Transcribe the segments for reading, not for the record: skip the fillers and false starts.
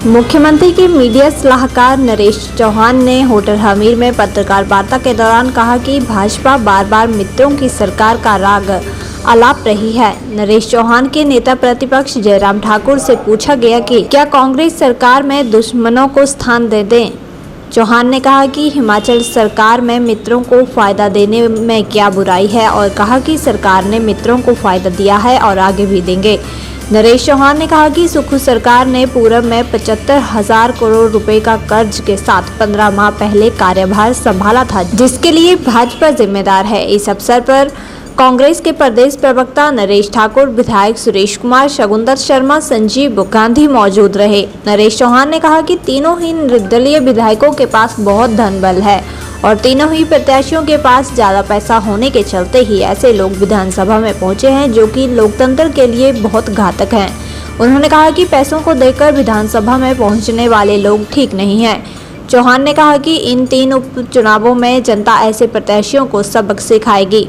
मुख्यमंत्री के मीडिया सलाहकार नरेश चौहान ने होटल हमीर में पत्रकार वार्ता के दौरान कहा कि भाजपा बार बार मित्रों की सरकार का राग अलाप रही है। नरेश चौहान के नेता प्रतिपक्ष जयराम ठाकुर से पूछा गया कि क्या कांग्रेस सरकार में दुश्मनों को स्थान दे दें। चौहान ने कहा कि हिमाचल सरकार में मित्रों को फायदा देने में क्या बुराई है और कहा कि सरकार ने मित्रों को फायदा दिया है और आगे भी देंगे। नरेश चौहान ने कहा कि सुक्खू सरकार ने पूरब में 75,000 करोड़ रुपए का कर्ज के साथ 15 माह पहले कार्यभार संभाला था, जिसके लिए भाजपा जिम्मेदार है। इस अवसर पर कांग्रेस के प्रदेश प्रवक्ता नरेश ठाकुर, विधायक सुरेश कुमार, शगुंतर शर्मा, संजीव गांधी मौजूद रहे। नरेश चौहान ने कहा कि तीनों ही निर्दलीय विधायकों के पास बहुत धन बल है और तीनों ही प्रत्याशियों के पास ज्यादा पैसा होने के चलते ही ऐसे लोग विधानसभा में पहुंचे हैं जो कि लोकतंत्र के लिए बहुत घातक हैं। उन्होंने कहा कि पैसों को देकर विधानसभा में पहुंचने वाले लोग ठीक नहीं हैं। चौहान ने कहा कि इन 3 उपचुनावों में जनता ऐसे प्रत्याशियों को सबक सिखाएगी।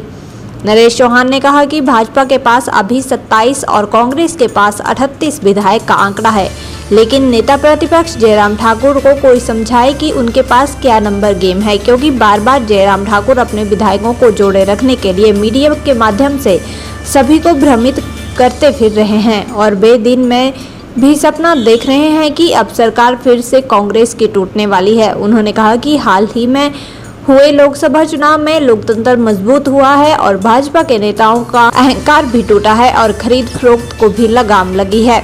नरेश चौहान ने कहा कि भाजपा के पास अभी 27 और कांग्रेस के पास 38 विधायक का आंकड़ा है, लेकिन नेता प्रतिपक्ष जयराम ठाकुर को कोई समझाए कि उनके पास क्या नंबर गेम है, क्योंकि बार बार जयराम ठाकुर अपने विधायकों को जोड़े रखने के लिए मीडिया के माध्यम से सभी को भ्रमित करते फिर रहे हैं और वे दिन में भी सपना देख रहे हैं कि अब सरकार फिर से कांग्रेस की टूटने वाली है। उन्होंने कहा कि हाल ही में हुए लोकसभा चुनाव में लोकतंत्र मजबूत हुआ है और भाजपा के नेताओं का अहंकार भी टूटा है और खरीद फरोख्त को भी लगाम लगी है।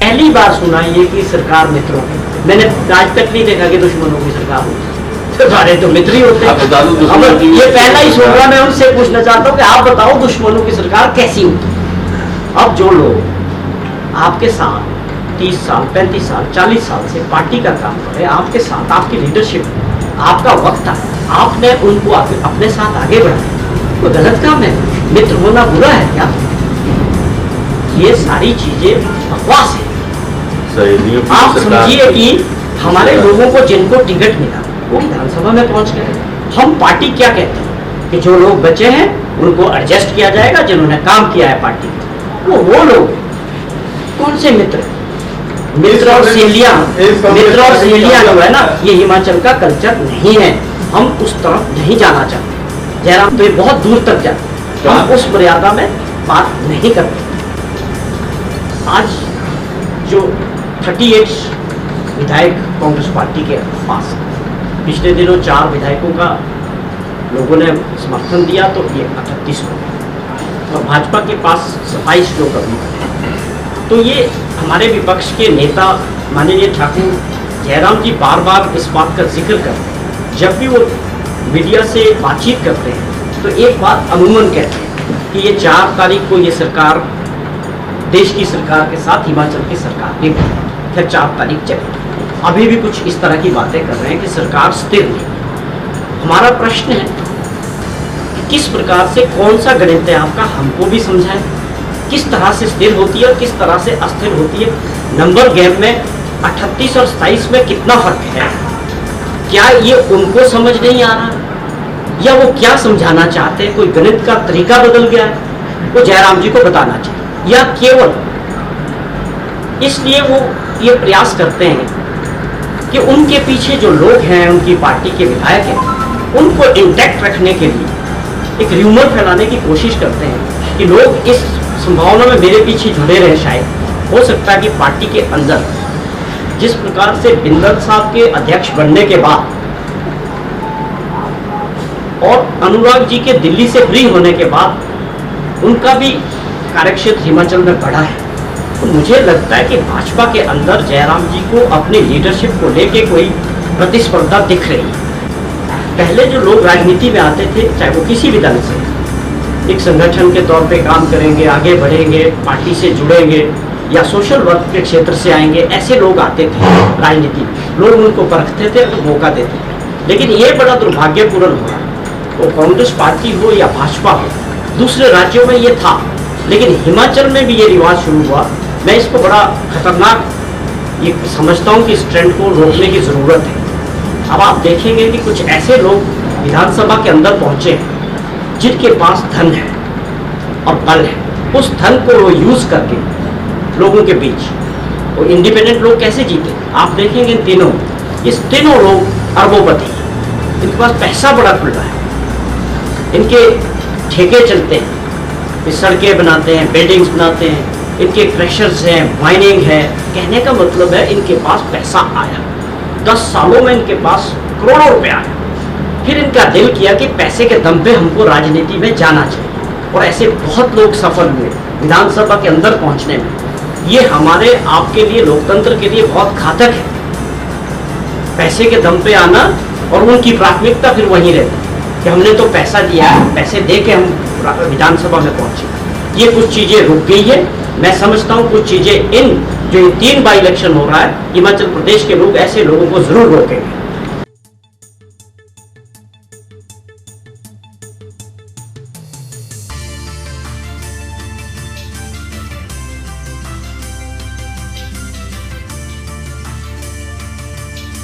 पहली बार सुना ये कि सरकार मित्रों की, मैंने आज तक नहीं देखा कि दुश्मनों की सरकार हो। सारे तो मित्र ही होते हैं। अब ये पहला ही सुन रहा, मैं उनसे पूछना चाहता हूँ कि आप बताओ दुश्मनों की सरकार कैसी होती। अब जो लोग आपके साथ 30 साल, 35 साल, 40 साल से पार्टी का काम करे, आपके साथ आपकी लीडरशिप, आपका वक्त है, आपने उनको अपने साथ आगे बढ़ाया, वो गलत काम है। मित्र होना बुरा है क्या? ये सारी चीजें बकवास है। आप समझिए कि हमारे लोगों को जिनको टिकट मिला वो विधानसभा में पहुंच गए। हम पार्टी क्या कहते हैं कि जो लोग बचे हैं उनको एडजस्ट किया जाएगा, जिन्होंने काम किया है पार्टी में वो लोग कौन से मित्र? मित्र और सहेलियां जो है ना, ये हिमाचल का कल्चर नहीं है। हम उस तरफ नहीं जाना चाहते। जयराम तो बहुत दूर तक जाते, हम उस मर्यादा में बात नहीं करते। आज जो 38 विधायक कांग्रेस पार्टी के पास, पिछले दिनों 4 विधायकों का लोगों ने समर्थन दिया तो ये 38 हो गए और भाजपा के पास 27 लोग अभी हैं। तो ये हमारे विपक्ष के नेता माननीय ठाकुर जयराम जी बार बार इस बात का जिक्र करते हैं। जब भी वो मीडिया से बातचीत करते हैं तो एक बात अमूमन कहते हैं कि ये 4 तारीख को ये सरकार देश की सरकार के साथ हिमाचल की सरकार नहीं बनी, फिर 4 तारीख चली। अभी भी कुछ इस तरह की बातें कर रहे हैं कि सरकार स्थिर नहीं। हमारा प्रश्न है कि किस प्रकार से, कौन सा गणित है आपका, हमको भी समझाएं। किस तरह से स्थिर होती है और किस तरह से अस्थिर होती है। नंबर गेम में 38 और 27 में कितना फर्क है? क्या ये उनको समझ नहीं आ रहा या वो क्या समझाना चाहते हैं? कोई गणित का तरीका बदल गया है, वो जयराम जी को बताना चाहिए, या केवल इसलिए वो ये प्रयास करते हैं कि उनके पीछे जो लोग हैं, उनकी पार्टी के विधायक हैं, उनको इंटैक्ट रखने के लिए एक र्यूमर फैलाने की कोशिश करते हैं कि लोग इस संभावना में मेरे पीछे जुड़े रहे। शायद हो सकता है कि पार्टी के अंदर जिस प्रकार से बिंदल साहब के अध्यक्ष बनने के बाद और अनुराग जी के दिल्ली से फ्री होने के बाद उनका भी कार्यक्षेत्र हिमाचल में बढ़ा है, तो मुझे लगता है कि भाजपा के अंदर जयराम जी को अपनी लीडरशिप को लेके कोई प्रतिस्पर्धा दिख रही है। पहले जो लोग राजनीति में आते थे, चाहे वो किसी भी दल से, एक संगठन के तौर पे काम करेंगे, आगे बढ़ेंगे, पार्टी से जुड़ेंगे या सोशल वर्क के क्षेत्र से आएंगे, ऐसे लोग आते थे राजनीति। लोग उनको परखते थे, तो मौका देते थे। लेकिन ये बड़ा दुर्भाग्यपूर्ण हुआ, वो कांग्रेस पार्टी हो या भाजपा हो, दूसरे राज्यों में ये था, लेकिन हिमाचल में भी ये रिवाज शुरू हुआ। मैं इसको बड़ा खतरनाक ये समझता हूँ कि इस ट्रेंड को रोकने की जरूरत है। अब आप देखेंगे कि कुछ ऐसे लोग विधानसभा के अंदर पहुंचे जिनके पास धन है और बल है, उस धन को वो यूज करके लोगों के बीच और इंडिपेंडेंट लोग कैसे जीते? आप देखेंगे इन तीनों, इस तीनों लोग अरबोपति हैं, इनके पास पैसा बड़ा खुला है, इनके ठेके चलते हैं, ये सड़कें बनाते हैं, बिल्डिंग्स बनाते हैं, इनके क्रशर्स हैं, माइनिंग है। कहने का मतलब है इनके पास पैसा आया, 10 सालों में इनके पास करोड़ों रुपए आया। फिर इनका दिल किया कि पैसे के दम पे हमको राजनीति में जाना चाहिए, और ऐसे बहुत लोग सफल हुए विधानसभा के अंदर पहुंचने में। ये हमारे आपके लिए, लोकतंत्र के लिए बहुत घातक है, पैसे के दम पे आना, और उनकी प्राथमिकता फिर वहीं रहती है कि हमने तो पैसा दिया है, पैसे दे के हम विधानसभा में पहुंचे। ये कुछ चीजें रुक गई है। मैं समझता हूँ कुछ चीजें जो 3 बाई इलेक्शन हो रहा है, हिमाचल प्रदेश के लोग ऐसे लोगों को जरूर रोकेंगे।